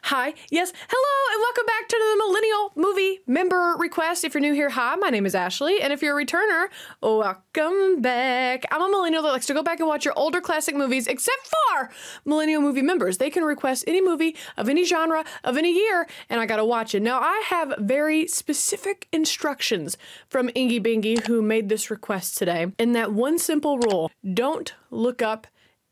Hi, yes, hello, and welcome back to the Millennial Movie Member Request. If you're new here, hi, my name is Ashley, and if you're a returner, welcome back. I'm a millennial that likes to go back and watch your older classic movies, except for Millennial Movie Members. They can request any movie of any genre of any year, and I gotta watch it. Now, I have very specific instructions from Ingy Bingy, who made this request today, in that one simple rule: don't look up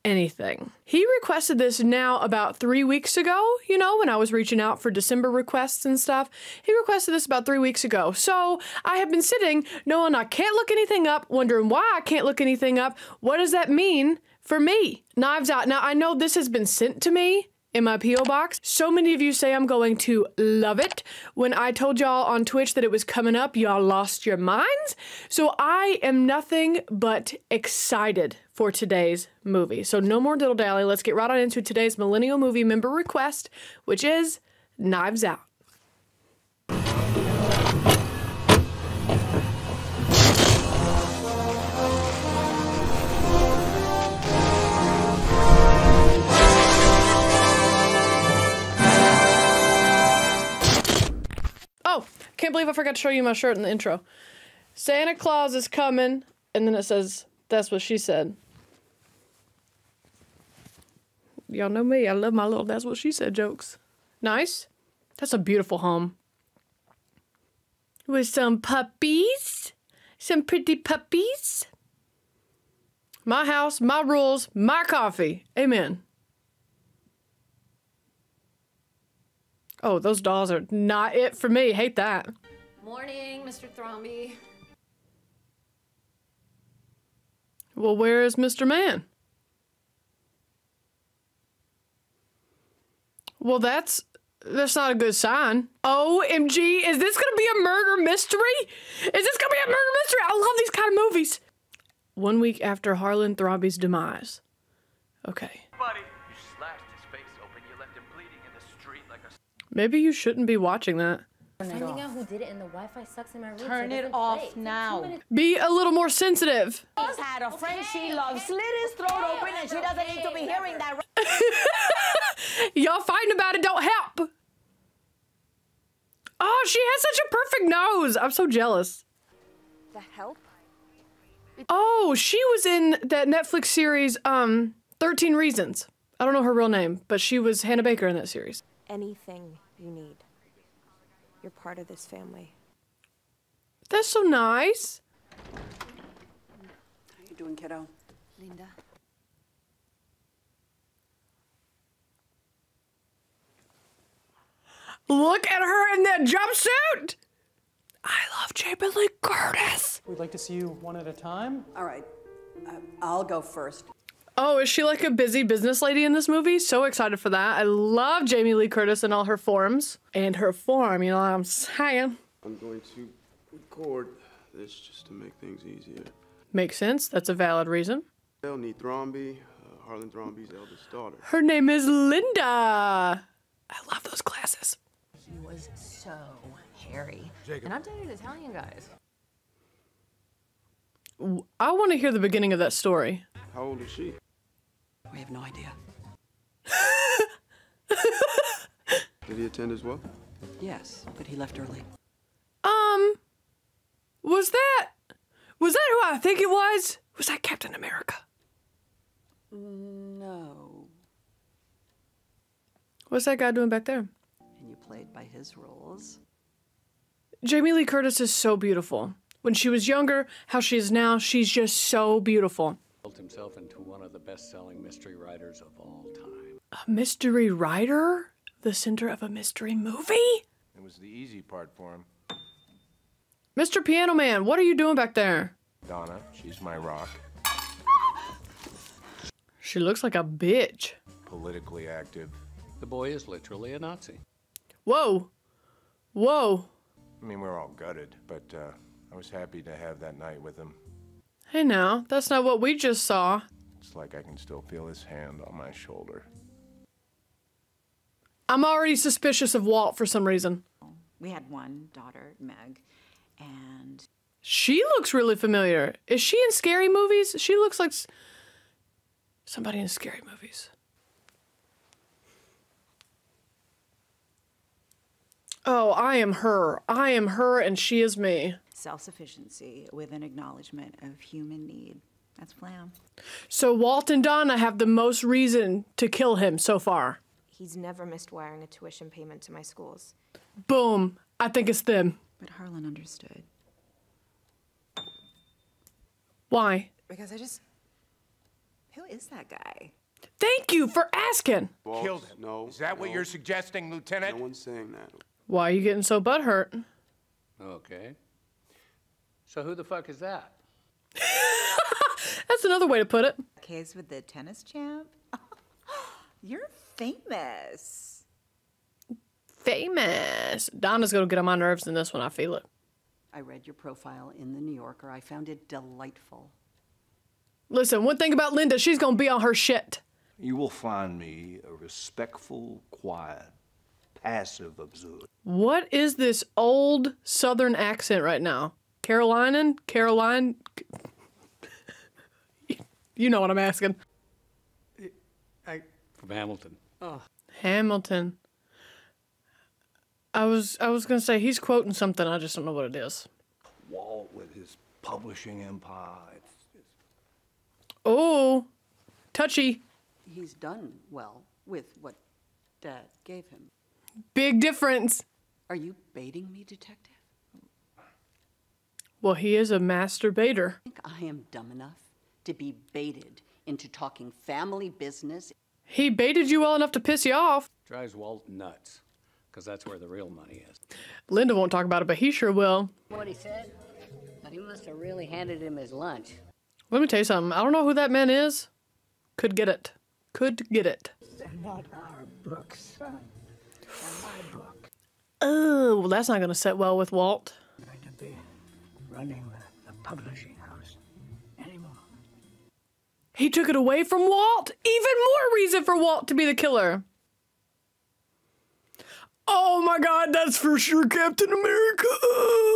anything. He requested this now about 3 weeks ago, you know, when I was reaching out for December requests and stuff. He requested this about 3 weeks ago. So I have been sitting knowing I can't look anything up, wondering why I can't look anything up. What does that mean for me? Knives Out. Now, I know this has been sent to me in my P.O. box. So many of you say I'm going to love it. When I told y'all on Twitch that it was coming up, y'all lost your minds. So I am nothing but excited for today's movie. So no more diddle dally. Let's get right on into today's Millennial Movie Member Request, which is Knives Out. Oh, can't believe I forgot to show you my shirt in the intro. Santa Claus is coming, and then it says, "That's what she said." Y'all know me, I love my little "that's what she said" jokes. Nice. That's a beautiful home. With some puppies. Some pretty puppies. My house, my rules, my coffee. Amen. Oh, those dolls are not it for me. Hate that. Morning, Mr. Thromby. Well, where is Mr. Man? Well, that's not a good sign. OMG, is this gonna be a murder mystery? Is this gonna be a murder mystery? I love these kind of movies. 1 week after Harlan Thromby's demise. Okay. Buddy, you slashed his face open. You left him bleeding in the street like a... Maybe you shouldn't be watching that. Finding out who did it and the Wi-Fi sucks in my room. Turn it off now. Be a little more sensitive. She's had a friend she loves slit his throat open and she doesn't need to be hearing that. Y'all fighting about it don't help. Oh, she has such a perfect nose. I'm so jealous. The help? Oh, she was in that Netflix series, 13 Reasons. I don't know her real name, but she was Hannah Baker in that series. Anything you need. You're part of this family. That's so nice. How you doing, kiddo? Linda. Look at her in that jumpsuit. I love Jamie Lee Curtis. We'd like to see you one at a time. All right, I'll go first. Oh, is she like a busy business lady in this movie? So excited for that. I love Jamie Lee Curtis and all her forms. And her form, you know what I'm saying? I'm going to record this just to make things easier. Makes sense. That's a valid reason. They'll need Thromby, Harlan Thromby's eldest daughter. Her name is Linda. I love those glasses. He was so hairy. And I'm dating Italian guys. I want to hear the beginning of that story. How old is she? We have no idea. Did he attend as well? Yes, but he left early. Was that who I think it was? Was that Captain America? No. What's that guy doing back there? And you played by his rules. Jamie Lee Curtis is so beautiful. When she was younger, how she is now, she's just so beautiful. Built himself into one of the best-selling mystery writers of all time. A mystery writer? The center of a mystery movie? It was the easy part for him. Mr. Piano Man, what are you doing back there? Donna, she's my rock. She looks like a bitch. Politically active. The boy is literally a Nazi. Whoa. Whoa. I mean, we're all gutted, but I was happy to have that night with him. Hey now, that's not what we just saw. It's like I can still feel his hand on my shoulder. I'm already suspicious of Walt for some reason. We had one daughter, Meg, and She looks really familiar. Is she in scary movies? She looks like somebody in scary movies. Oh, I am her. I am her and she is me. Self-sufficiency with an acknowledgement of human need. That's Flam. So Walt and Donna have the most reason to kill him so far. He's never missed wiring a tuition payment to my schools. Boom. I think it's them. But Harlan understood. Why? Because who is that guy? Thank you for asking. Killed him. No. Is that what you're suggesting, Lieutenant? No one's saying that. Why are you getting so butthurt? Okay. So who the fuck is that? That's another way to put it. Case with the tennis champ? You're famous. Famous. Donna's gonna get on my nerves in this one, I feel it. I read your profile in the New Yorker. I found it delightful. Listen, one thing about Linda, she's gonna be on her shit. You will find me a respectful, quiet, passive observer. What is this old Southern accent right now? Caroline? You know what I'm asking. From Hamilton. Oh. Hamilton. I was gonna say he's quoting something, I just don't know what it is. Walt with his publishing empire. Oh, touchy. He's done well with what Dad gave him. Big difference. Are you baiting me, Detective? Well, he is a master baiter. I think I am dumb enough to be baited into talking family business. He baited you well enough to piss you off. Drives Walt nuts, because that's where the real money is. Linda won't talk about it, but he sure will. What he said? But he must have really handed him his lunch. Let me tell you something. I don't know who that man is. Could get it. Could get it. They're not our books, son. They're my book. Oh, well, that's not going to sit well with Walt. I'm going to be running the publishing house anymore. He took it away from Walt? Even more reason for Walt to be the killer. Oh my God, that's for sure Captain America.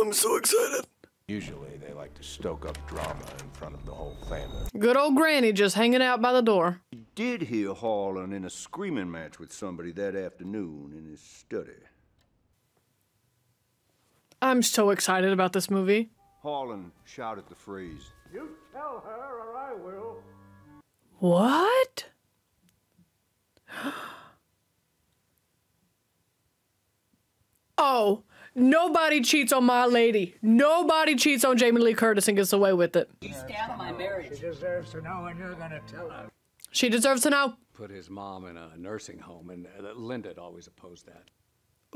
I'm so excited. Usually they like to stoke up drama in front of the whole family. Good old Granny just hanging out by the door. He did hear Harlan in a screaming match with somebody that afternoon in his study. I'm so excited about this movie. Harlan shouted the phrase, You tell her or I will. What? Oh, nobody cheats on my lady. Nobody cheats on Jamie Lee Curtis and gets away with it. He stabbed my marriage. She deserves to know, and you're going to tell her. She deserves to know. Put his mom in a nursing home, and Linda had always opposed that.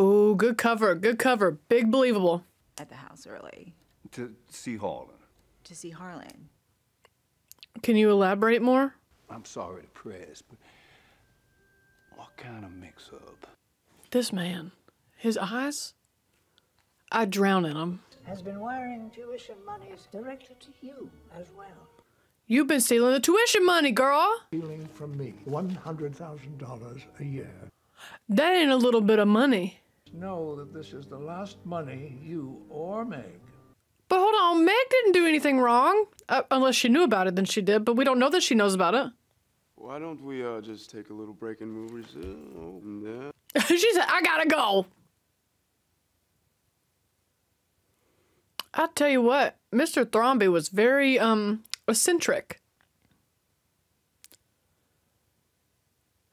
Ooh, good cover, good cover. Big believable. At the house early. to see Harlan. To see Harlan. Can you elaborate more? I'm sorry to press, but what kind of mix-up? This man, his eyes, I drown in them. Has been wiring tuition monies directly to you as well. You've been stealing the tuition money, girl. Stealing from me $100,000 a year. That ain't a little bit of money. Know that this is the last money you or Meg. But hold on, Meg didn't do anything wrong. Unless she knew about it, then she did. But we don't know that she knows about it. Why don't we just take a little break and move? She said, I gotta go. I'll tell you what, Mr. Thrombey was very, eccentric.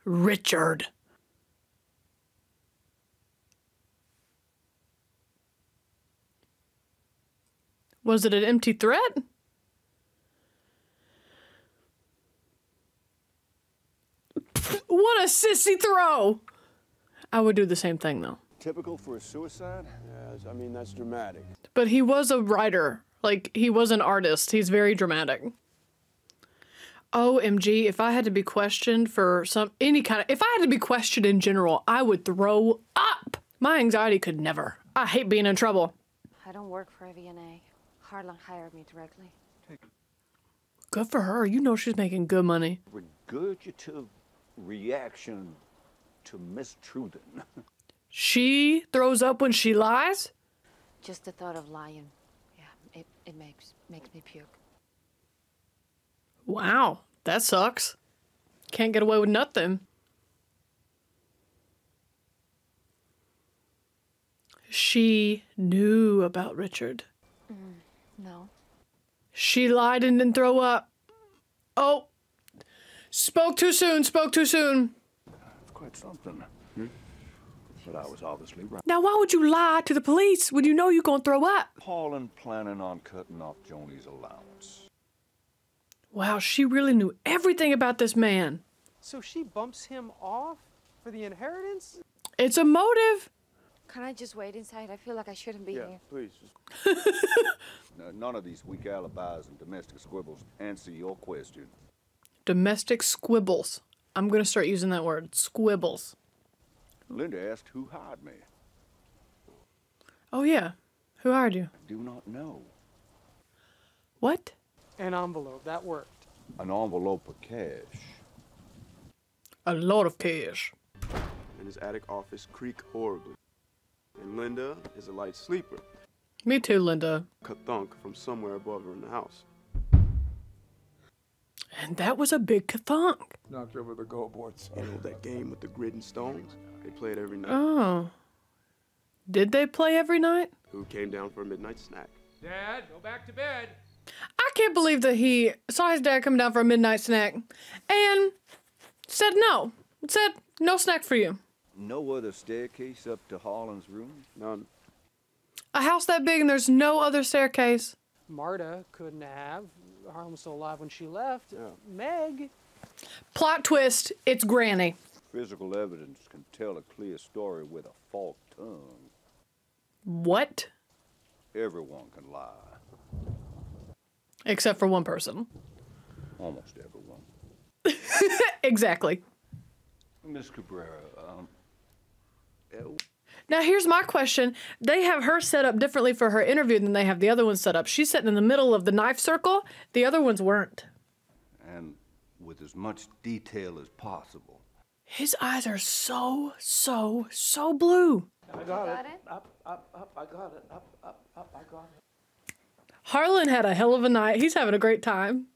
Richard. Was it an empty threat? What a sissy throw! I would do the same thing, though. Typical for a suicide? Yeah, I mean, that's dramatic. But he was a writer. Like, he was an artist. He's very dramatic. OMG, if I had to be questioned for if I had to be questioned in general, I would throw up. My anxiety could never. I hate being in trouble. I don't work for AV&A. Harlan hired me directly. Good for her. You know she's making good money. Regurgitative reaction to mistruthing. She throws up when she lies? Just the thought of lying. Yeah, it makes me puke. Wow, that sucks. Can't get away with nothing. She knew about Richard. No. She lied and didn't throw up. Oh. Spoke too soon, spoke too soon. It's quite something. But I was obviously right. Now, why would you lie to the police when you know you're going to throw up? Paulin planning on cutting off Joni's allowance. Wow, she really knew everything about this man. So she bumps him off for the inheritance? It's a motive. Can I just wait inside? I feel like I shouldn't be here. Please. None of these weak alibis and domestic squibbles answer your question. Domestic squibbles. I'm going to start using that word. Squibbles. Linda asked who hired me. Oh, yeah. Who hired you? Do not know. What? An envelope. That worked. An envelope of cash. A lot of cash. And his attic office creak horribly. And Linda is a light sleeper. Me too, Linda. Ka-thunk from somewhere above her in the house. And that was a big kathunk. Knocked over the goal boards. You know that game with the grid and stones? They played every night. Oh. Did they play every night? Who came down for a midnight snack? Dad, go back to bed. I can't believe that he saw his dad come down for a midnight snack and said no. Said, no snack for you. No other staircase up to Harlan's room? None. A house that big and there's no other staircase. Marta couldn't have. Harlan was still alive when she left. Meg. Plot twist, it's Granny. Physical evidence can tell a clear story with a forked tongue. What? Everyone can lie. Except for one person. Almost everyone. Exactly. Miss Cabrera, Now here's my question. They have her set up differently for her interview than they have the other one set up. She's sitting in the middle of the knife circle. The other ones weren't. and with as much detail as possible. His eyes are so blue. I got it. Up, I got it. Up, I got it. Harlan had a hell of a night. He's having a great time.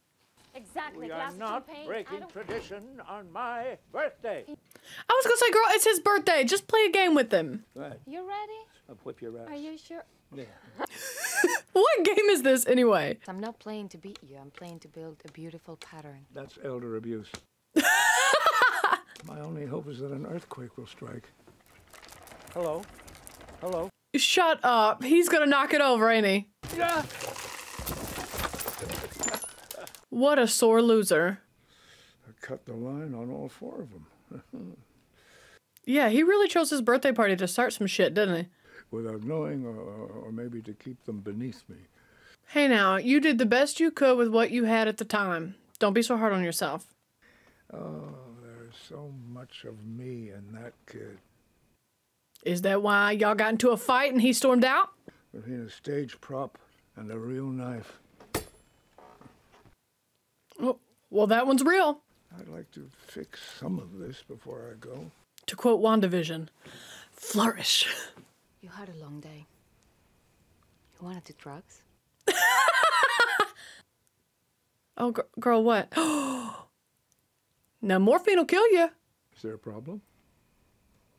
Exactly. We are not breaking tradition on my birthday. I was gonna say, girl, it's his birthday. Just play a game with him. Right. You ready? I'll whip your ass. Are you sure? Yeah. What game is this anyway? I'm not playing to beat you. I'm playing to build a beautiful pattern. That's elder abuse. My only hope is that an earthquake will strike. Hello? Hello? Shut up. He's gonna knock it over, ain't he? Yeah. What a sore loser. I cut the line on all four of them. Yeah, he really chose his birthday party to start some shit, didn't he? Without knowing, or maybe to keep them beneath me. Hey now, you did the best you could with what you had at the time. Don't be so hard on yourself. Oh, there's so much of me in that kid. Is that why y'all got into a fight and he stormed out? Between a stage prop and a real knife. Oh, well, that one's real. I'd like to fix some of this before I go. To quote WandaVision, flourish. You had a long day. You wanted the drugs? Oh, girl, what? Now, morphine will kill you. Is there a problem?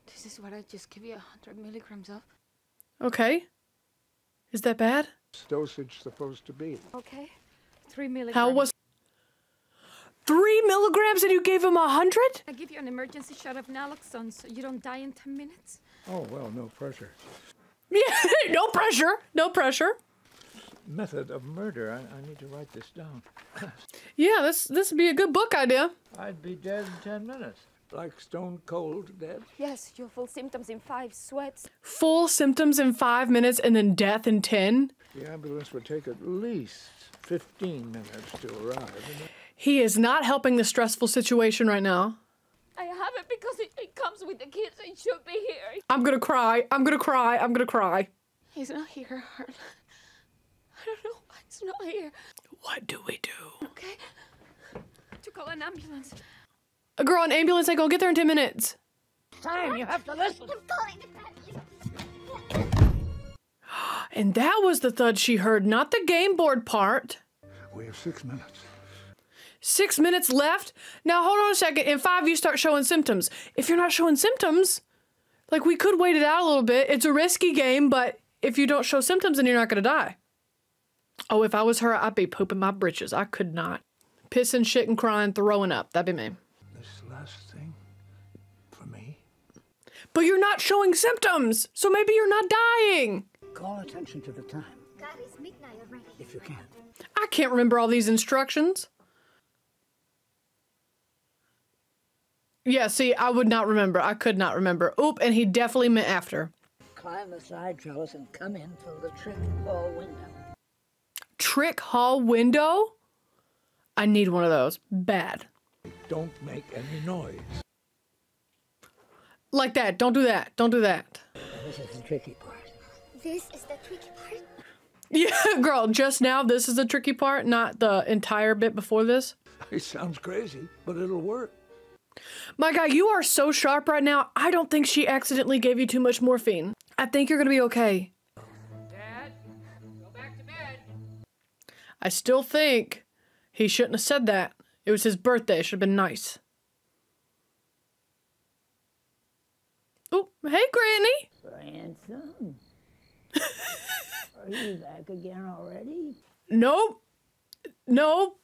This is what I just give you 100 milligrams of. Okay. Is that bad? What's dosage supposed to be? Okay. 3 milligrams. How was 3 milligrams and you gave him 100? I give you an emergency shot of naloxone so you don't die in 10 minutes. Oh, well, no pressure. Yeah, no pressure. No pressure. Method of murder. I need to write this down. Yeah, this would be a good book idea. I'd be dead in 10 minutes. Like stone cold dead? Yes, your full symptoms in 5 sweats. Full symptoms in 5 minutes and then death in 10? The ambulance would take at least 15 minutes to arrive. He is not helping the stressful situation right now. I have it because it comes with the kids. It should be here. I'm gonna cry. I'm gonna cry. I'm gonna cry. He's not here, Harlan. I don't know why he's not here. What do we do? Okay. To call an ambulance. A girl, an ambulance ain't gonna get there in 10 minutes. Time, you have to listen. And that was the thud she heard, not the game board part. We have 6 minutes. 6 minutes left? Now, hold on a second. In 5, you start showing symptoms. If you're not showing symptoms, Like, we could wait it out a little bit. It's a risky game, but if you don't show symptoms, then you're not going to die. Oh, if I was her, I'd be pooping my britches. I could not. Pissing, shitting, crying, throwing up. That'd be me. This last thing, for me. But you're not showing symptoms, so maybe you're not dying. Call attention to the time. God, it's midnight already. If you can. I can't remember all these instructions. Yeah, see, I would not remember. I could not remember. Oop, and he definitely meant after. Climb the side trellis and come in through the trick hall window. Trick hall window? I need one of those. Bad. Don't make any noise. Like that. Don't do that. Don't do that. This is the tricky part. This is the tricky part? Yeah, girl, just now, this is the tricky part, not the entire bit before this. It sounds crazy, but it'll work. My guy, you are so sharp right now. I don't think she accidentally gave you too much morphine. I think you're gonna be okay. Dad, go back to bed. I still think he shouldn't have said that. It was his birthday. It should have been nice. Oh, hey, Granny. Grandson. Are you back again already? Nope. Nope.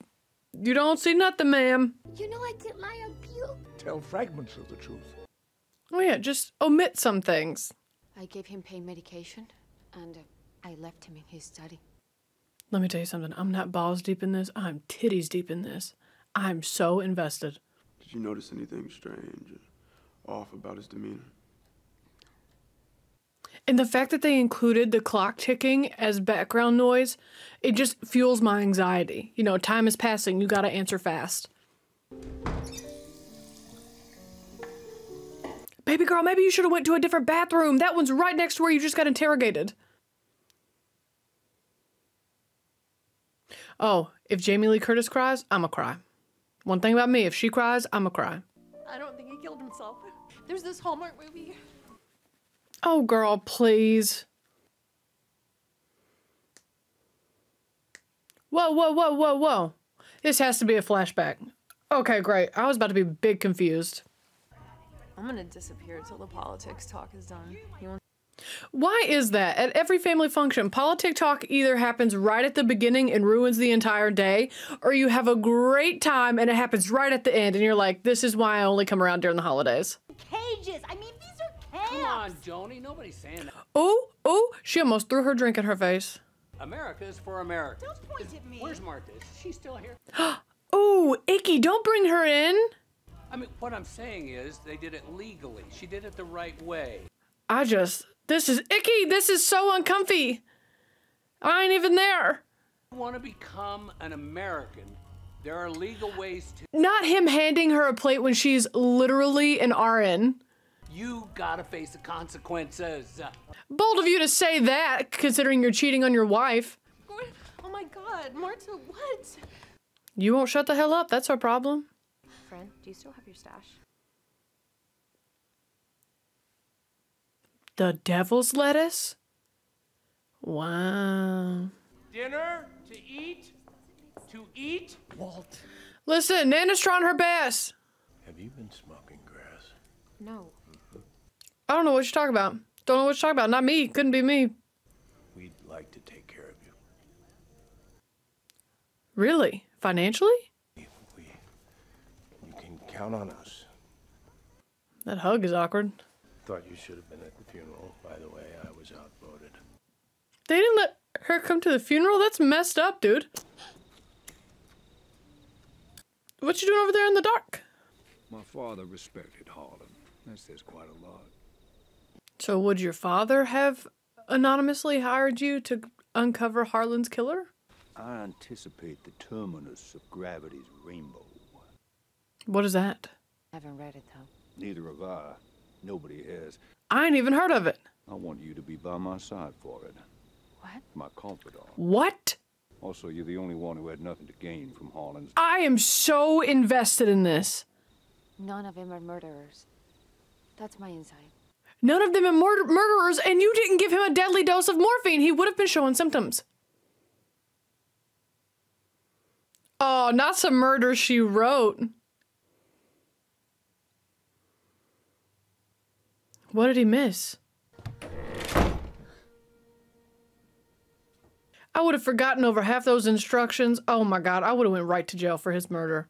You don't see nothing, ma'am. You know I did lie on you. Tell fragments of the truth. Oh, yeah, just omit some things. I gave him pain medication, and I left him in his study. Let me tell you something. I'm not balls deep in this. I'm titties deep in this. I'm so invested. Did you notice anything strange or off about his demeanor? And the fact that they included the clock ticking as background noise, it just fuels my anxiety. You know, time is passing. You gotta answer fast. Baby girl, maybe you should have went to a different bathroom. That one's right next to where you just got interrogated. Oh, if Jamie Lee Curtis cries, I'ma cry. One thing about me, if she cries, I'ma cry. I don't think he killed himself. There's this Hallmark movie. Oh, girl, please. Whoa, whoa, whoa, whoa, whoa. This has to be a flashback. Okay, great. I was about to be big confused. I'm gonna disappear till the politics talk is done. Why is that? At every family function, politic talk either happens right at the beginning and ruins the entire day, or you have a great time and it happens right at the end and you're like, this is why I only come around during the holidays. Cages! I mean, these are camps! Come on, Joni, nobody's saying that. Oh, oh, she almost threw her drink in her face. America is for America. Don't point at me. Where's Martha? Is she still here? Oh, icky, don't bring her in. I mean, what I'm saying is they did it legally. She did it the right way. This is icky. This is so uncomfy. I ain't even there. If you want to become an American, there are legal ways to. Not him handing her a plate when she's literally an RN. You gotta face the consequences. Bold of you to say that, considering you're cheating on your wife. Oh my God, Marta, what? You won't shut the hell up. That's our problem. Friend, do you still have your stash? The devil's lettuce? Wow. Dinner? To eat? To eat? Walt. Listen, Nana's trying her best. Have you been smoking grass? No. I don't know what you're talking about. Don't know what you're talking about. Not me. Couldn't be me. We'd like to take care of you. Really? Financially? You can count on us. That hug is awkward. Thought you should have been at the funeral. By the way, I was outvoted. They didn't let her come to the funeral? That's messed up, dude. What you doing over there in the dark? My father respected Harlan. That says quite a lot. So would your father have anonymously hired you to uncover Harlan's killer? I anticipate the terminus of gravity's rainbow. What is that? I haven't read it, though. Neither have I. Nobody has. I ain't even heard of it. I want you to be by my side for it. What? My confidant. What? Also, you're the only one who had nothing to gain from Harlan's. I am so invested in this. None of them are murderers. That's my insight. None of them are murderers, and you didn't give him a deadly dose of morphine. He would have been showing symptoms. Oh, not some murder she wrote. What did he miss? I would have forgotten over half those instructions. Oh my god, I would have went right to jail for his murder.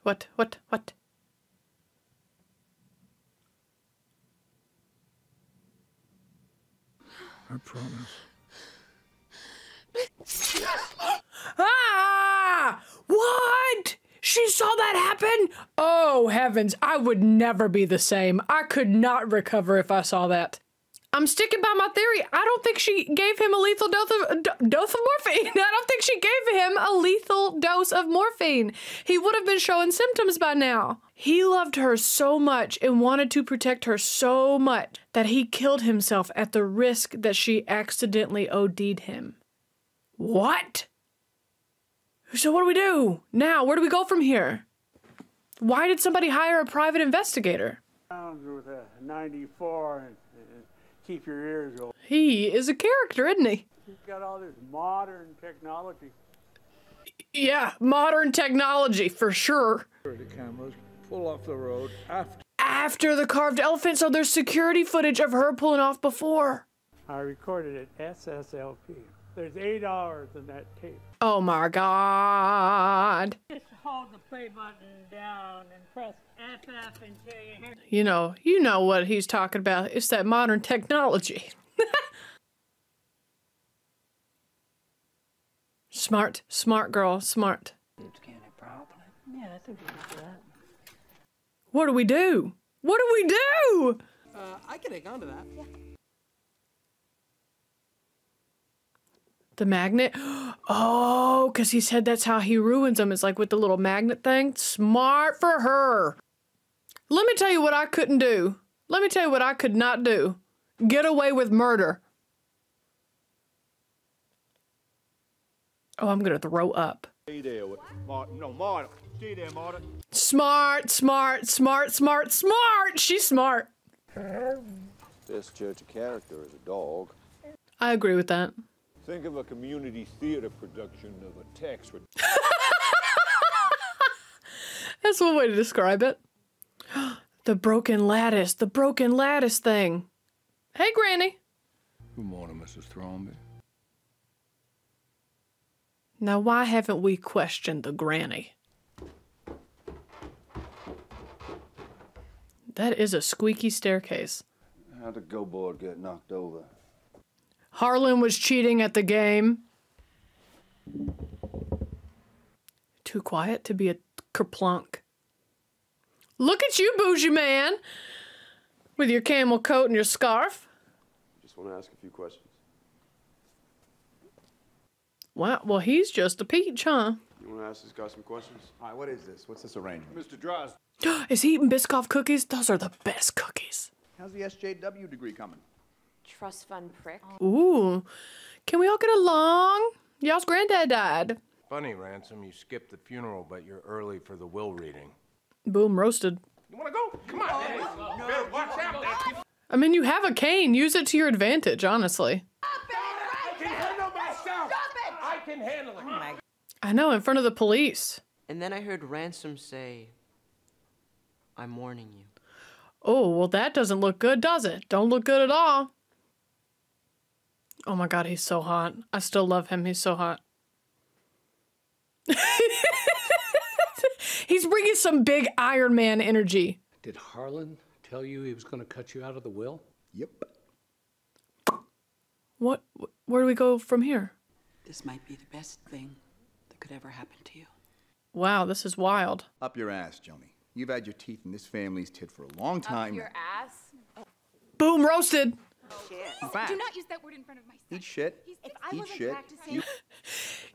What? I promise. Ah! What? She saw that happen? Oh, heavens. I would never be the same. I could not recover if I saw that. I'm sticking by my theory. I don't think she gave him a lethal dose of morphine. I don't think she gave him a lethal dose of morphine. He would have been showing symptoms by now. He loved her so much and wanted to protect her so much that he killed himself at the risk that she accidentally OD'd him. What? So what do we do? Now, where do we go from here? Why did somebody hire a private investigator? With a 94 and keep your ears open. He is a character, isn't he? He's got all this modern technology. Yeah, modern technology, for sure. The cameras pull off the road after the carved elephant, so there's security footage of her pulling off before. I recorded it SSLP. There's 8 hours in that tape. Oh my god. Just hold the play button down and press FF until you hear. You know what he's talking about. It's that modern technology. Smart girl, smart. Yeah, I think we can do that. What do we do? What do we do? I can hang on to that. Yeah. The magnet? Oh, because he said that's how he ruins them. It's like with the little magnet thing. Smart for her. Let me tell you what I couldn't do. Let me tell you what I could not do. Get away with murder. Oh, I'm going to throw up. Stay there, Martin. No, Martin. Stay there, Martin. Smart. She's smart. Best judge of character is a dog. I agree with that. Think of a community theater production of a text with... That's one way to describe it. The broken lattice thing. Hey, Granny. Good morning, Mrs. Thrombey. Now, why haven't we questioned the granny? That is a squeaky staircase. How'd the go board get knocked over? Harlan was cheating at the game. Too quiet to be a kerplunk. Look at you, bougie man! With your camel coat and your scarf. Just want to ask a few questions. Wow, well, he's just a peach, huh? You want to ask this guy some questions? All right, what is this? What's this arrangement? Mr. Droz. Is he eating Biscoff cookies? Those are the best cookies. How's the SJW degree coming? Trust fund prick. Ooh, can we all get along? Y'all's granddad died. Funny, Ransom, you skipped the funeral, but you're early for the will reading. Boom, roasted. You wanna go? Come on, man. Bill, watch out, man. I mean, you have a cane. Use it to your advantage, honestly. I can handle myself. I can handle it. Oh I know, in front of the police. And then I heard Ransom say, I'm warning you. Oh, well, that doesn't look good, does it? Don't look good at all. Oh my god, he's so hot. I still love him. He's so hot. He's bringing some big Iron Man energy. Did Harlan tell you he was going to cut you out of the will? Yep. What? Where do we go from here? This might be the best thing that could ever happen to you. Wow, this is wild. Up your ass, Joni. You've had your teeth in this family's tit for a long time. Up your ass? Boom, roasted. Fact. Do not use that word in front of my son. Eat shit. If I Eat wasn't shit. practicing...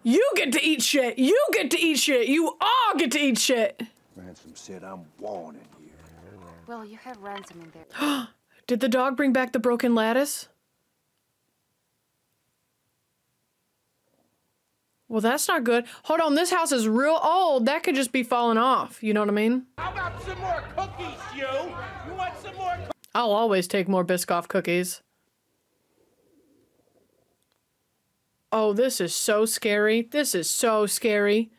You get to eat shit. You get to eat shit. You all get to eat shit. Ransom said, I'm warning you. Well, you had Ransom in there. Did the dog bring back the broken lattice? Well, that's not good. Hold on, this house is real old. That could just be falling off. You know what I mean? How about some more cookies, you? You want some more cookies? I'll always take more Biscoff cookies. Oh, this is so scary. This is so scary.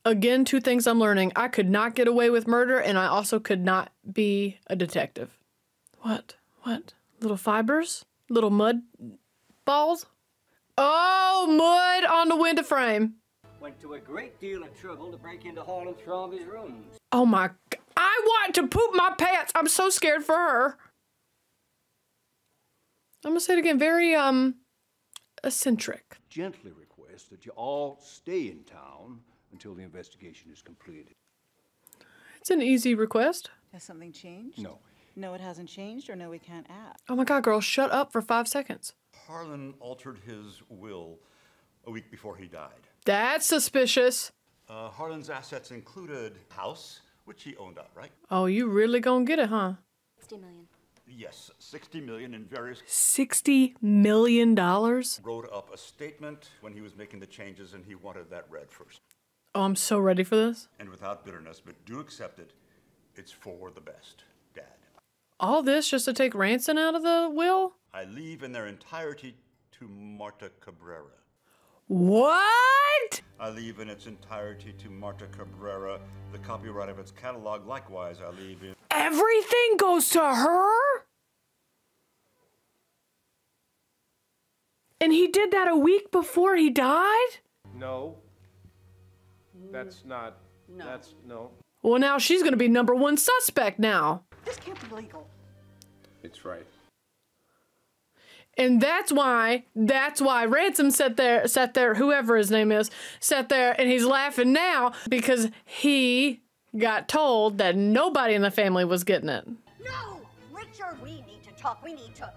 Again, two things I'm learning. I could not get away with murder, and I also could not be a detective. What? What? Little fibers? Little mud balls? Oh, mud on the window frame. Went to a great deal of trouble to break into Harlan Strawby's rooms. Oh my... I want to poop my pants. I'm so scared for her. I'm gonna say it again. Very, eccentric. Gently request that you all stay in town until the investigation is completed. It's an easy request. Has something changed? No. No, it hasn't changed, or no, we can't act. Oh my God, girl, shut up for 5 seconds. Harlan altered his will a week before he died. That's suspicious. Harlan's assets included a house, which he owned outright. Oh, you really gonna get it, huh? 60 million. Yes, 60 million in various... $60 million? Wrote up a statement when he was making the changes, and he wanted that read first. Oh, I'm so ready for this. And without bitterness, but do accept it, it's for the best, Dad. All this just to take Ransom out of the will? I leave in their entirety to Marta Cabrera. What? I leave in its entirety to Marta Cabrera. The copyright of its catalog, likewise, I leave in... Everything goes to her? And he did that a week before he died? No. That's not... No. That's... No. Well, now she's gonna be #1 suspect now. This can't be legal. It's right. And that's why Ransom sat there, whoever his name is, sat there and he's laughing now because he got told that nobody in the family was getting it. No! Richard, we need to talk. We need to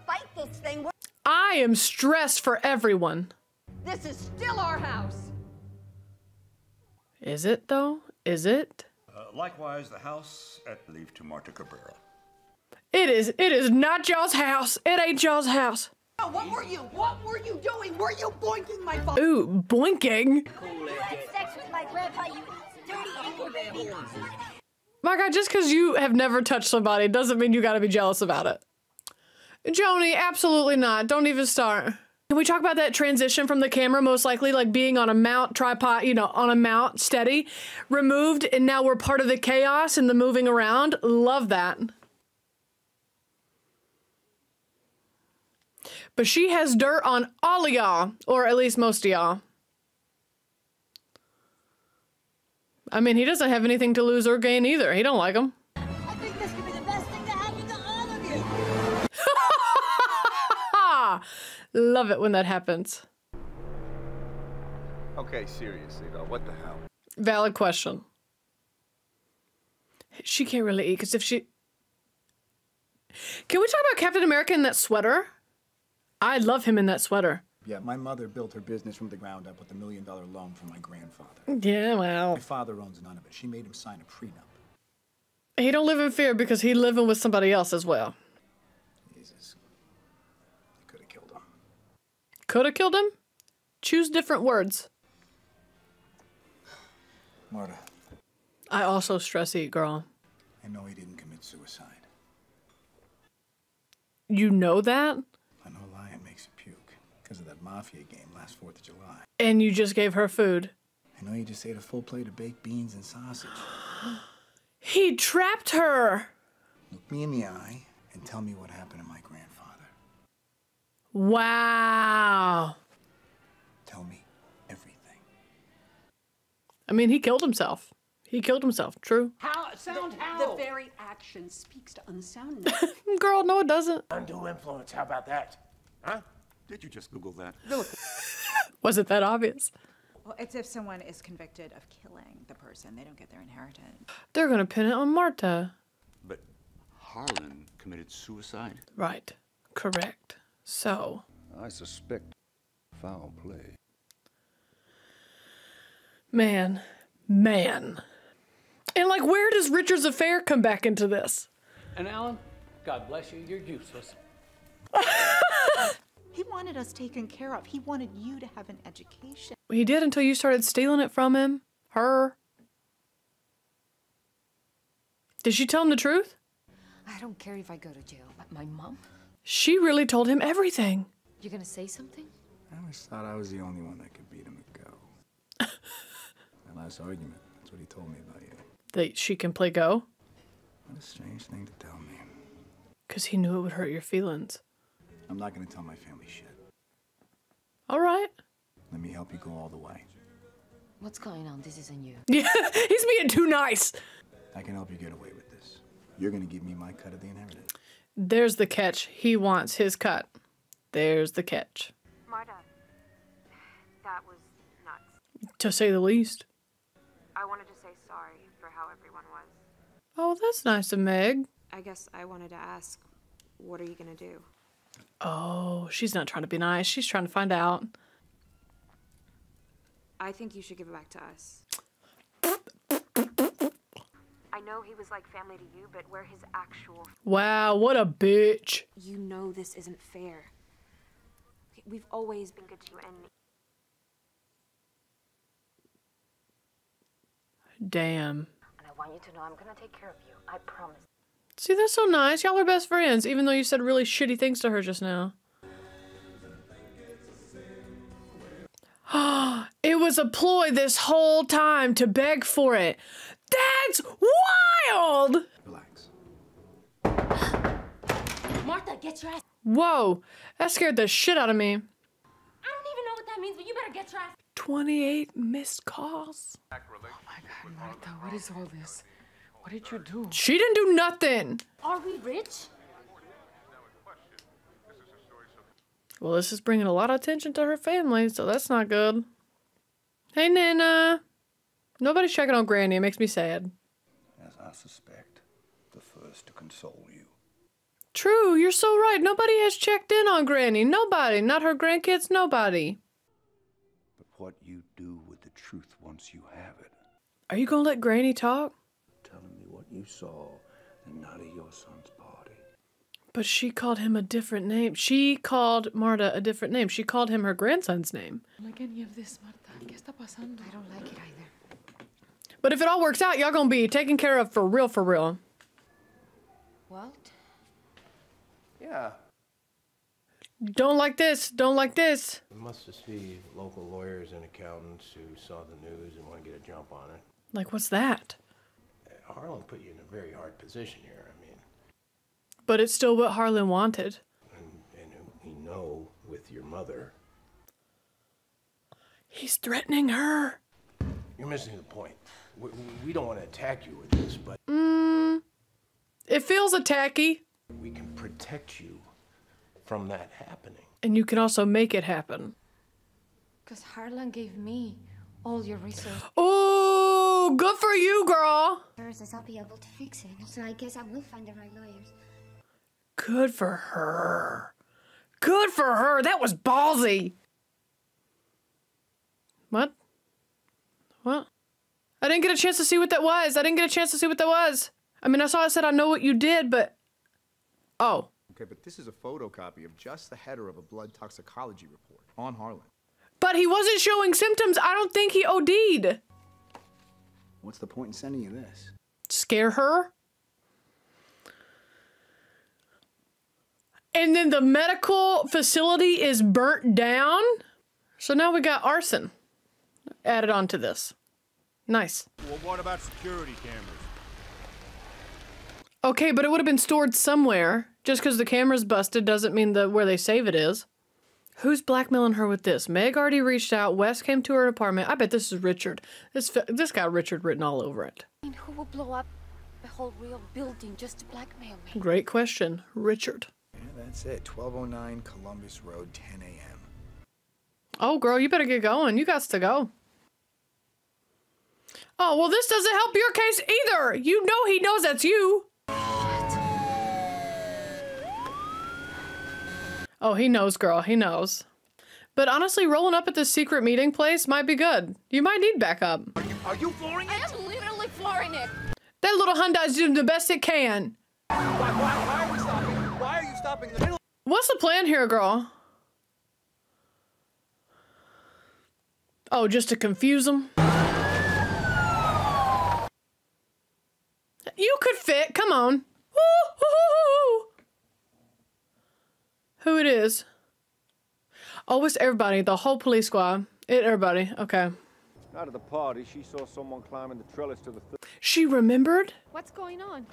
fight this thing. I am stressed for everyone. This is still our house. Is it though? Is it? Likewise, the house at leave to Marta Cabrera. It is not y'all's house. It ain't y'all's house. Oh, what were you? What were you doing? Were you boinking my phone? Ooh, boinking. You had sex with my grandpa, you dirty ankle baby. My God, just because you have never touched somebody doesn't mean you gotta be jealous about it. Joni, absolutely not. Don't even start. Can we talk about that transition from the camera, most likely, like being on a mount, tripod, you know, on a mount, steady, removed, and now we're part of the chaos and the moving around? Love that. But she has dirt on all of y'all, or at least most of y'all. I mean, he doesn't have anything to lose or gain either. He don't like him. I think this could be the best thing to happen to all of you. Love it when that happens. Okay, seriously though, what the hell? Valid question. She can't really eat, because if she... Can we talk about Captain America in that sweater? I love him in that sweater. Yeah, my mother built her business from the ground up with a $1 million loan from my grandfather. Yeah, well... My father owns none of it. She made him sign a prenup. He don't live in fear because he living with somebody else as well. Jesus. You could have killed him. Could have killed him? Choose different words. Marta. I also stress eat, girl. I know he didn't commit suicide. You know that? I know Lion makes you puke because of that mafia game last 4th of July. And you just gave her food. I know you just ate a full plate of baked beans and sausage. He trapped her. Look me in the eye and tell me what happened to my grandfather. Wow. Tell me everything. I mean, he killed himself. He killed himself, true. How? Sound how? The very action speaks to unsoundness. Girl, no it doesn't. Undue influence, how about that? Huh? Did you just Google that? Was it that obvious? Well, it's if someone is convicted of killing the person, they don't get their inheritance. They're gonna pin it on Marta. But Harlan committed suicide? Right. Correct. So. I suspect foul play. Man. And like, where does Richard's affair come back into this? And Alan, God bless you, you're useless. He wanted us taken care of. He wanted you to have an education. He did until you started stealing it from him. Her. Did she tell him the truth? I don't care if I go to jail, but my mom? She really told him everything. You're gonna say something? I always thought I was the only one that could beat him at go. I Last argument. That's what he told me about you. That she can play Go? What a strange thing to tell me. Because he knew it would hurt your feelings. I'm not going to tell my family shit. All right. Let me help you go all the way. What's going on? This isn't you. Yeah, he's being too nice. I can help you get away with this. You're going to give me my cut of the inheritance. There's the catch. He wants his cut. There's the catch. Marta, that was nuts. To say the least. I wanted to say sorry for how everyone was. Oh, that's nice of Meg. I guess I wanted to ask, what are you gonna do? Oh, she's not trying to be nice. She's trying to find out. I think you should give it back to us. I know he was like family to you, but we're his actual... Wow, what a bitch. You know this isn't fair. We've always been good to you, and... Damn. And I want you to know I'm gonna take care of you. I promise. See, that's so nice. Y'all are best friends, even though you said really shitty things to her just now. It was a ploy this whole time to beg for it. That's wild! Relax. Martha, get your ass... Whoa, that scared the shit out of me. I don't even know what that means, but you better get your ass... 28 missed calls. Oh my God, Martha, what is all this? What did you do? She didn't do nothing. Are we rich? Well, this is bringing a lot of attention to her family, so that's not good. Hey, Nana. Nobody's checking on Granny. It makes me sad. As I suspect, the first to console you. True, you're so right. Nobody has checked in on Granny. Nobody. Not her grandkids, nobody. But what you do with the truth once you have it. Are you gonna let Granny talk? Telling me what you saw the night of your son's party. But she called him a different name. She called Marta a different name. She called him her grandson's name. I don't like any of this, Marta. ¿Qué está pasando? I don't like it either. But if it all works out, y'all gonna be taken care of for real, for real. Walt? Yeah. Don't like this. Don't like this. We must just be local lawyers and accountants who saw the news and want to get a jump on it. Like, what's that? Harlan put you in a very hard position here. I mean. But it's still what Harlan wanted. And we know with your mother. He's threatening her. You're missing the point. We don't want to attack you with this, but... It feels attacky. We can protect you from that happening. And you can also make it happen. Because Harlan gave me all your resources. Oh, good for you, girl. I'll be able to fix it, so I guess I will find the right lawyers. Good for her. Good for her. That was ballsy. What? What? I didn't get a chance to see what that was. I mean, I saw it said, I know what you did, but... Oh. Okay, but this is a photocopy of just the header of a blood toxicology report on Harlan. But he wasn't showing symptoms. I don't think he OD'd. What's the point in sending you this? Scare her? And then the medical facility is burnt down? So now we got arson added onto this. Nice. Well, what about security cameras? Okay, but it would have been stored somewhere. Just because the camera's busted doesn't mean that where they save it is. Who's blackmailing her with this? Meg already reached out. Wes came to her apartment. I bet this is Richard. This got Richard written all over it. I mean, who will blow up a whole real building just to blackmail me? Great question. Richard. Yeah, that's it. 1209 Columbus Road, 10 a.m. Oh, girl, you better get going. You got to go. Oh, well, this doesn't help your case either. You know he knows that's you. Oh, he knows, girl. He knows. But honestly, rolling up at this secret meeting place might be good. You might need backup. Are you flooring it? I am literally flooring it. That little Hyundai's doing the best it can. Why are we stopping? Why are you stopping in the middle? What's the plan here, girl? Oh, just to confuse them? You could fit. Come on. Woo-hoo-hoo-hoo. Who it is? Oh, it's everybody. The whole police squad. Everybody. Okay. Not at the party. She saw someone climbing the trellis to the She remembered? What's going on?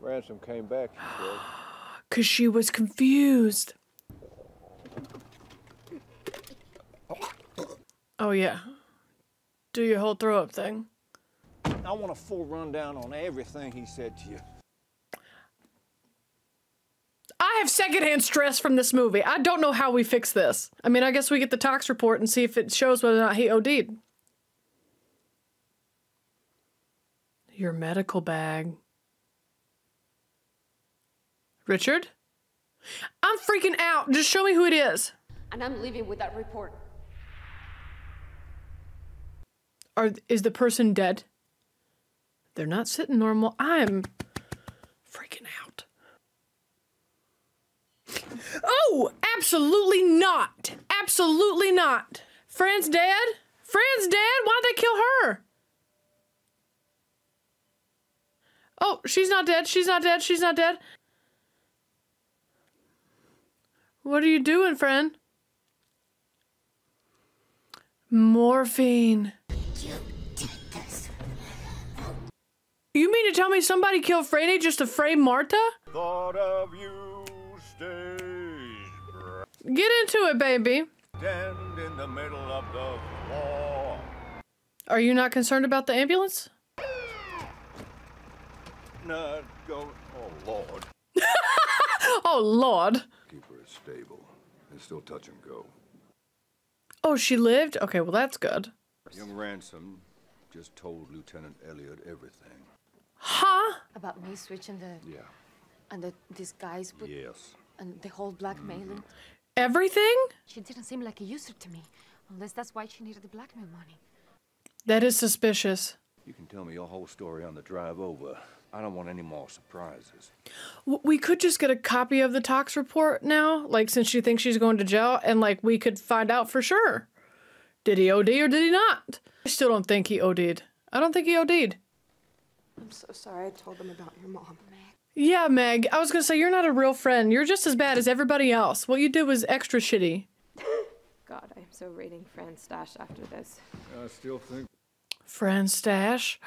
Ransom came back, she said. 'Cause she was confused. Oh, yeah. Do your whole throw up thing. I want a full rundown on everything he said to you. I have secondhand stress from this movie. I don't know how we fix this. I mean, I guess we get the tox report and see if it shows whether or not he OD'd. Your medical bag. Richard? I'm freaking out. Just show me who it is. And I'm leaving with that report. Is the person dead? They're not sitting normal. I'm freaking out. Oh, absolutely not. Absolutely not. Fran's dead? Fran's dead? Why'd they kill her? Oh, she's not dead. She's not dead. She's not dead. What are you doing, Fran? Morphine. You mean to tell me somebody killed Franny just to frame Marta? Thought of you stays Get into it, baby. stand in the middle of the floor. Are you not concerned about the ambulance? Not go. Oh, Lord. Oh, Lord. Keep her stable. It's still touch and go. Oh, she lived? Okay, well, that's good. Young Ransom just told Lieutenant Elliot everything. Huh? About me switching the... Yeah. And the disguise with... Yes. And the whole blackmailing. Everything? She didn't seem like a user to me. Unless that's why she needed the blackmail money. That is suspicious. You can tell me your whole story on the drive over. I don't want any more surprises. We could just get a copy of the tox report now, like, since she thinks she's going to jail, and, like, we could find out for sure. Did he OD or did he not? I still don't think he OD'd. I don't think he OD'd. I'm so sorry I told them about your mom. Yeah, Meg. I was gonna say, you're not a real friend. You're just as bad as everybody else. What you did was extra shitty. God, I'm so raiding Fran's stash after this. I still think. Fran's stash?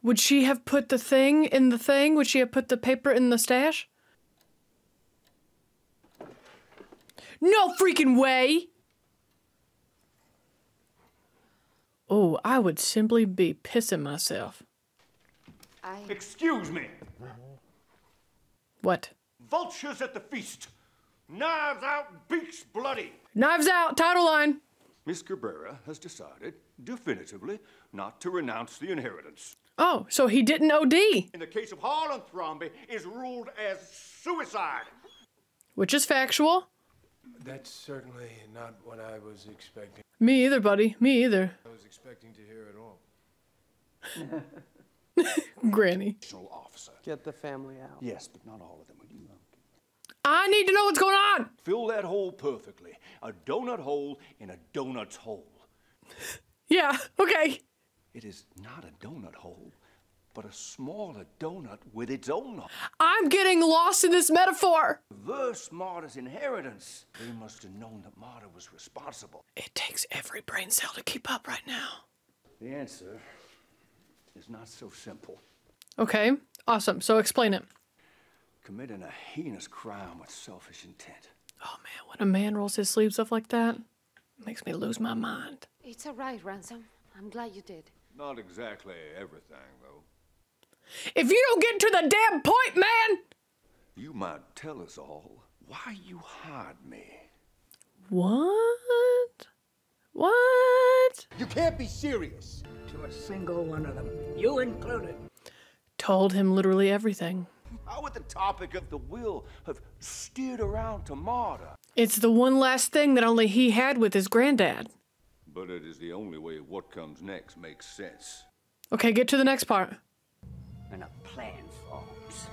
Would she have put the thing in the thing? Would she have put the paper in the stash? No freaking way! Oh, I would simply be pissing myself. Excuse me. What? Vultures at the feast. Knives out, beaks bloody. Knives out, title line. Miss Cabrera has decided, definitively, not to renounce the inheritance. Oh, so he didn't OD. In the case of Harlan Thrombey, is ruled as suicide. Which is factual. That's certainly not what I was expecting. Me either, buddy. Me either. I was expecting to hear it all. Granny. Officer. Get the family out. Yes, but not all of them. Would you? I need to know what's going on. Fill that hole perfectly. A donut hole in a donut's hole. Yeah, okay. It is not a donut hole, but a smaller donut with its own hole. I'm getting lost in this metaphor. Reverse Marta's inheritance. They must have known that Marta was responsible. It takes every brain cell to keep up right now. The answer is not so simple. Okay, awesome. So explain it. Committing a heinous crime with selfish intent. Oh man, when a man rolls his sleeves up like that, it makes me lose my mind. It's all right, Ransom. I'm glad you did. Not exactly everything, though. If you don't get to the damn point, man! You might tell us all why you hired me. What? What? You can't be serious. To a single one of them, you included. Told him literally everything. How would the topic of the will have steered around to Marta? It's the one last thing that only he had with his granddad. But it is the only way what comes next makes sense. Okay, get to the next part. And a plan forms.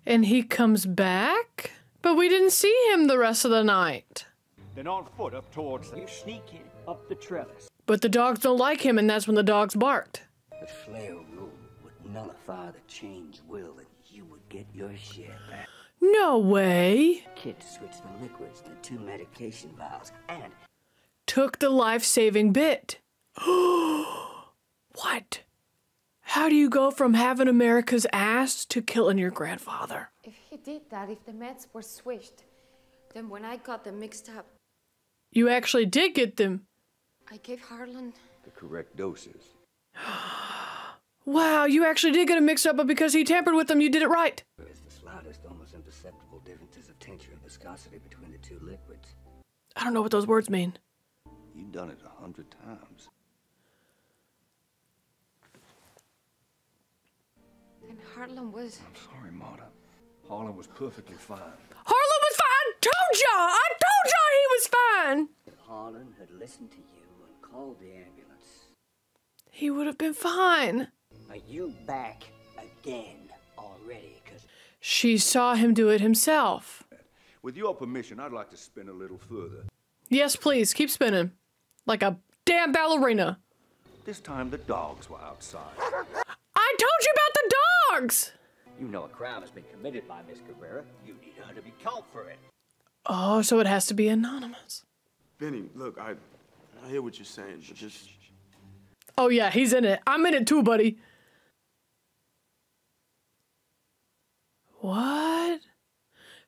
And he comes back? But we didn't see him the rest of the night. Then on foot up towards You sneak in up the trellis. But the dogs don't like him, and that's when the dogs barked. The Slayer rule would nullify the change will, and you would get your share back. No way. Kid switched the liquids to 2 medication vials and Took the life-saving bit. What? How do you go from having America's ass to killing your grandfather? If he did that, if the meds were switched, then when I got them mixed up, You actually did get them. I gave Harlan... The correct doses. Wow, you actually did get them mixed up, but because he tampered with them, you did it right. There's the slightest, almost imperceptible differences of tincture and viscosity between the two liquids. I don't know what those words mean. You've done it 100 times. And Harlan was... I'm sorry, Marta. Harlan was perfectly fine. Harlan was fine! Told ya! I told ya he was fine! If Harlan had listened to you and called the ambulance... He would have been fine. Are you back again already? 'Cause She saw him do it himself. With your permission, I'd like to spin a little further. Yes, please, keep spinning. Like a damn ballerina. This time the dogs were outside. I told you about the dogs! You know a crime has been committed by Miss Cabrera. You need her to be caught for it. Oh, so it has to be anonymous. Benny, look, I hear what you're saying, but just... Oh yeah, he's in it. I'm in it too, buddy. What?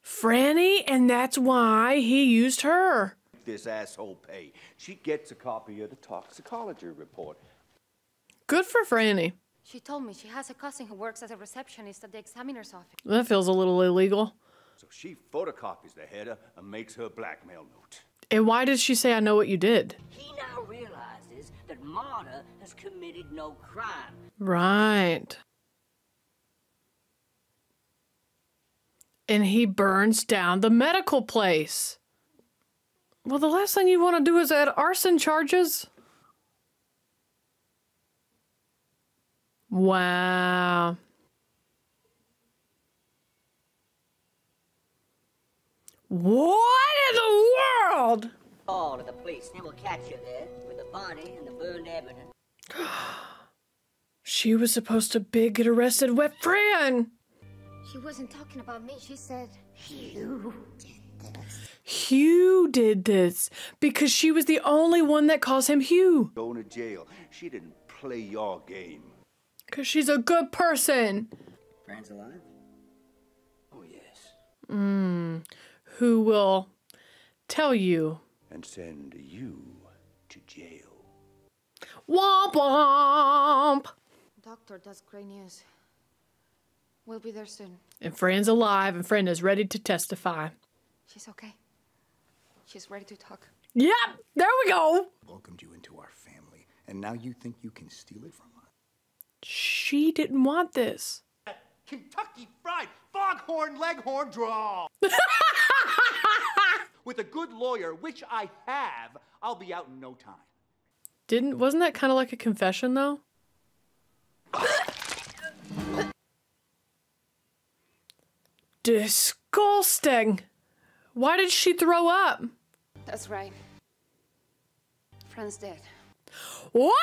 Franny, and that's why he used her. This asshole pay. She gets a copy of the toxicology report. Good for Franny. She told me she has a cousin who works as a receptionist at the examiner's office. That feels a little illegal. So she photocopies the header and makes her blackmail note. And why did she say, I know what you did? he now realizes that Marta has committed no crime. Right. And he burns down the medical place. Well, the last thing you want to do is add arson charges. Wow. What in the world? Call to the police, then we'll catch you there with the body and the burned evidence. She was supposed to get arrested with Fran. She wasn't talking about me. She said, You did this. Hugh did this because she was the only one that calls him Hugh. Going to jail. She didn't play your game. Because she's a good person. Fran's alive? Oh, yes. Who will tell you. And send you to jail. Womp womp. Doctor, that's great news. We'll be there soon. And Fran's alive and Fran is ready to testify. She's okay. She's ready to talk. Yep, there we go. Welcomed you into our family, and now you think you can steal it from us? She didn't want this. Kentucky Fried Foghorn Leghorn draw. With a good lawyer, which I have, I'll be out in no time. Wasn't that kind of like a confession though? Disgusting. Why did she throw up? That's right. Fran's dead. What?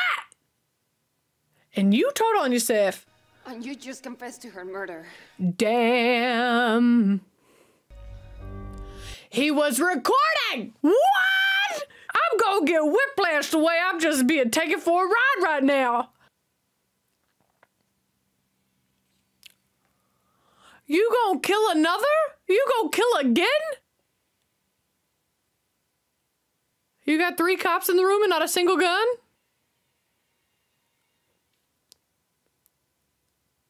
And you told on yourself. And you just confessed to her murder. Damn. He was recording! What? I'm gonna get whiplashed the way I'm just being taken for a ride right now. You gonna kill another? You gonna kill again? You got 3 cops in the room and not a single gun?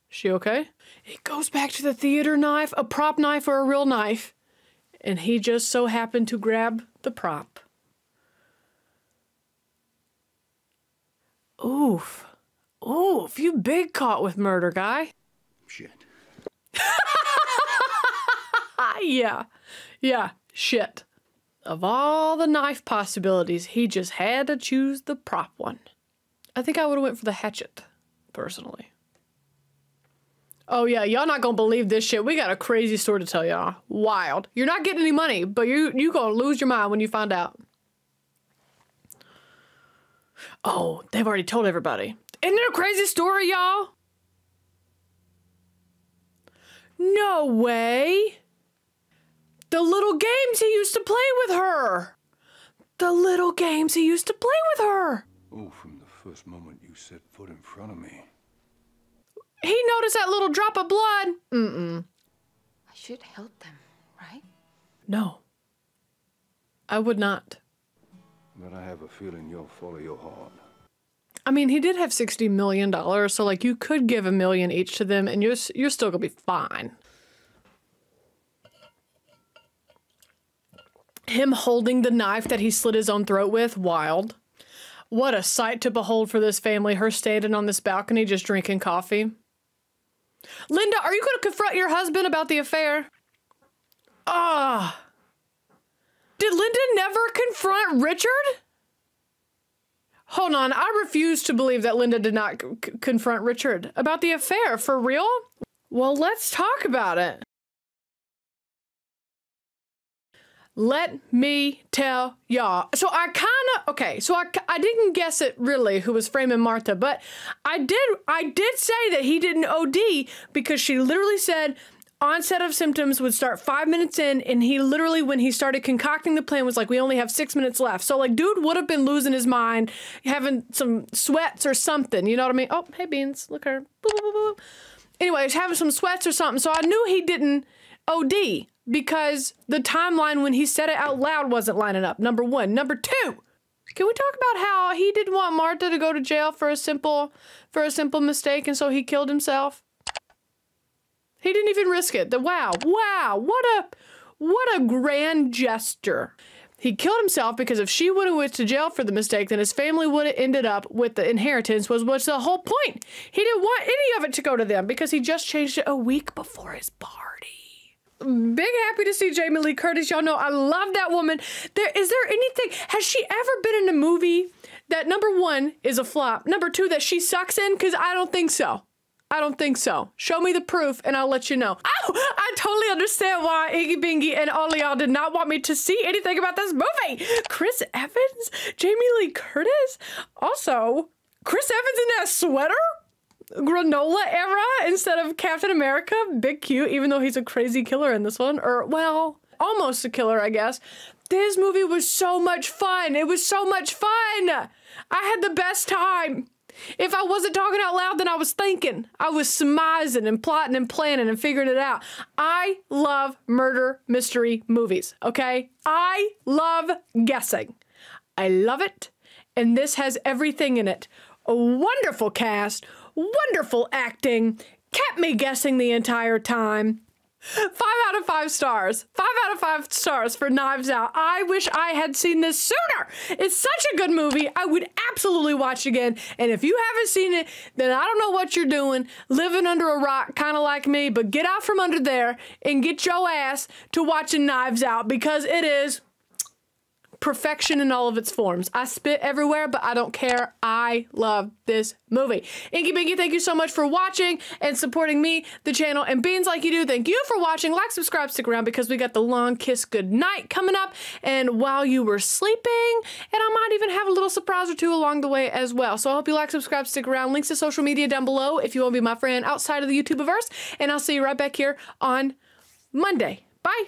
She okay? It goes back to the theater knife, a prop knife or a real knife. And he just so happened to grab the prop. Oof. Oof, you big caught with murder, guy. Shit. Yeah, shit. Of all the knife possibilities, he just had to choose the prop one. I think I would have went for the hatchet, personally. Oh yeah, y'all not gonna believe this shit. We got a crazy story to tell y'all. Wild. You're not getting any money, but you gonna lose your mind when you find out. Oh, they've already told everybody. Isn't it a crazy story, y'all? No way. The little games he used to play with her. The little games he used to play with her. Oh, from the first moment you set foot in front of me. He noticed that little drop of blood. I should help them, right? No. I would not. But I have a feeling you'll follow your heart. I mean, he did have $60 million, so like you could give $1 million each to them and you're still gonna be fine. Him holding the knife that he slit his own throat with, wild. What a sight to behold for this family, her standing on this balcony just drinking coffee. Linda, are you gonna confront your husband about the affair? Ah. Did Linda never confront Richard? Hold on, I refuse to believe that Linda did not confront Richard about the affair. For real? Well, let's talk about it. Let me tell y'all. So I I didn't guess it really who was framing Martha, but I did say that he didn't OD because she literally said onset of symptoms would start 5 minutes in, and he literally, when he started concocting the plan, was like, we only have 6 minutes left. So like, dude would have been losing his mind, having some sweats or something, you know what I mean? Oh, hey Beans, look her. Boop, boop, boop, boop. Anyways, having some sweats or something, so I knew he didn't OD because the timeline when he said it out loud wasn't lining up, number one. Number two, can we talk about how he didn't want Martha to go to jail for a simple mistake, and so he killed himself? He didn't even risk it. Wow, what a grand gesture. He killed himself because if she would have went to jail for the mistake, then his family would have ended up with the inheritance, was the whole point. He didn't want any of it to go to them because he just changed it a week before his party. Big happy to see Jamie Lee Curtis. Y'all know I love that woman. Is there anything, has she ever been in a movie that, number one, is a flop, number two, that she sucks in? Because I don't think so. I don't think so. Show me the proof and I'll let you know. Oh, I totally understand why Iggy Bingy and all of y'all did not want me to see anything about this movie. Chris Evans? Jamie Lee Curtis? Also, Chris Evans in that sweater? Granola era instead of Captain America? Big cute, even though he's a crazy killer in this one. Or, well, almost a killer, I guess. This movie was so much fun. It was so much fun. I had the best time. If I wasn't talking out loud, then I was thinking. I was surmising and plotting and planning and figuring it out. I love murder mystery movies, okay? I love guessing. I love it. And this has everything in it. A wonderful cast, wonderful acting, kept me guessing the entire time. 5 out of 5 stars. 5 out of 5 stars for Knives Out. I wish I had seen this sooner. It's such a good movie. I would absolutely watch again. And if you haven't seen it, then I don't know what you're doing, living under a rock, kind of like me, but get out from under there and get your ass to watching Knives Out because it is perfection in all of its forms. I spit everywhere, but I don't care. I love this movie. Inky Binky, thank you so much for watching and supporting me, the channel, and Beans Like You Do. Thank you for watching. Like, subscribe, stick around because we got the long kiss goodnight coming up and while you were sleeping, and I might even have a little surprise or two along the way as well. So I hope you like, subscribe, stick around. Links to social media down below if you want to be my friend outside of the YouTubeverse, and I'll see you right back here on Monday. Bye.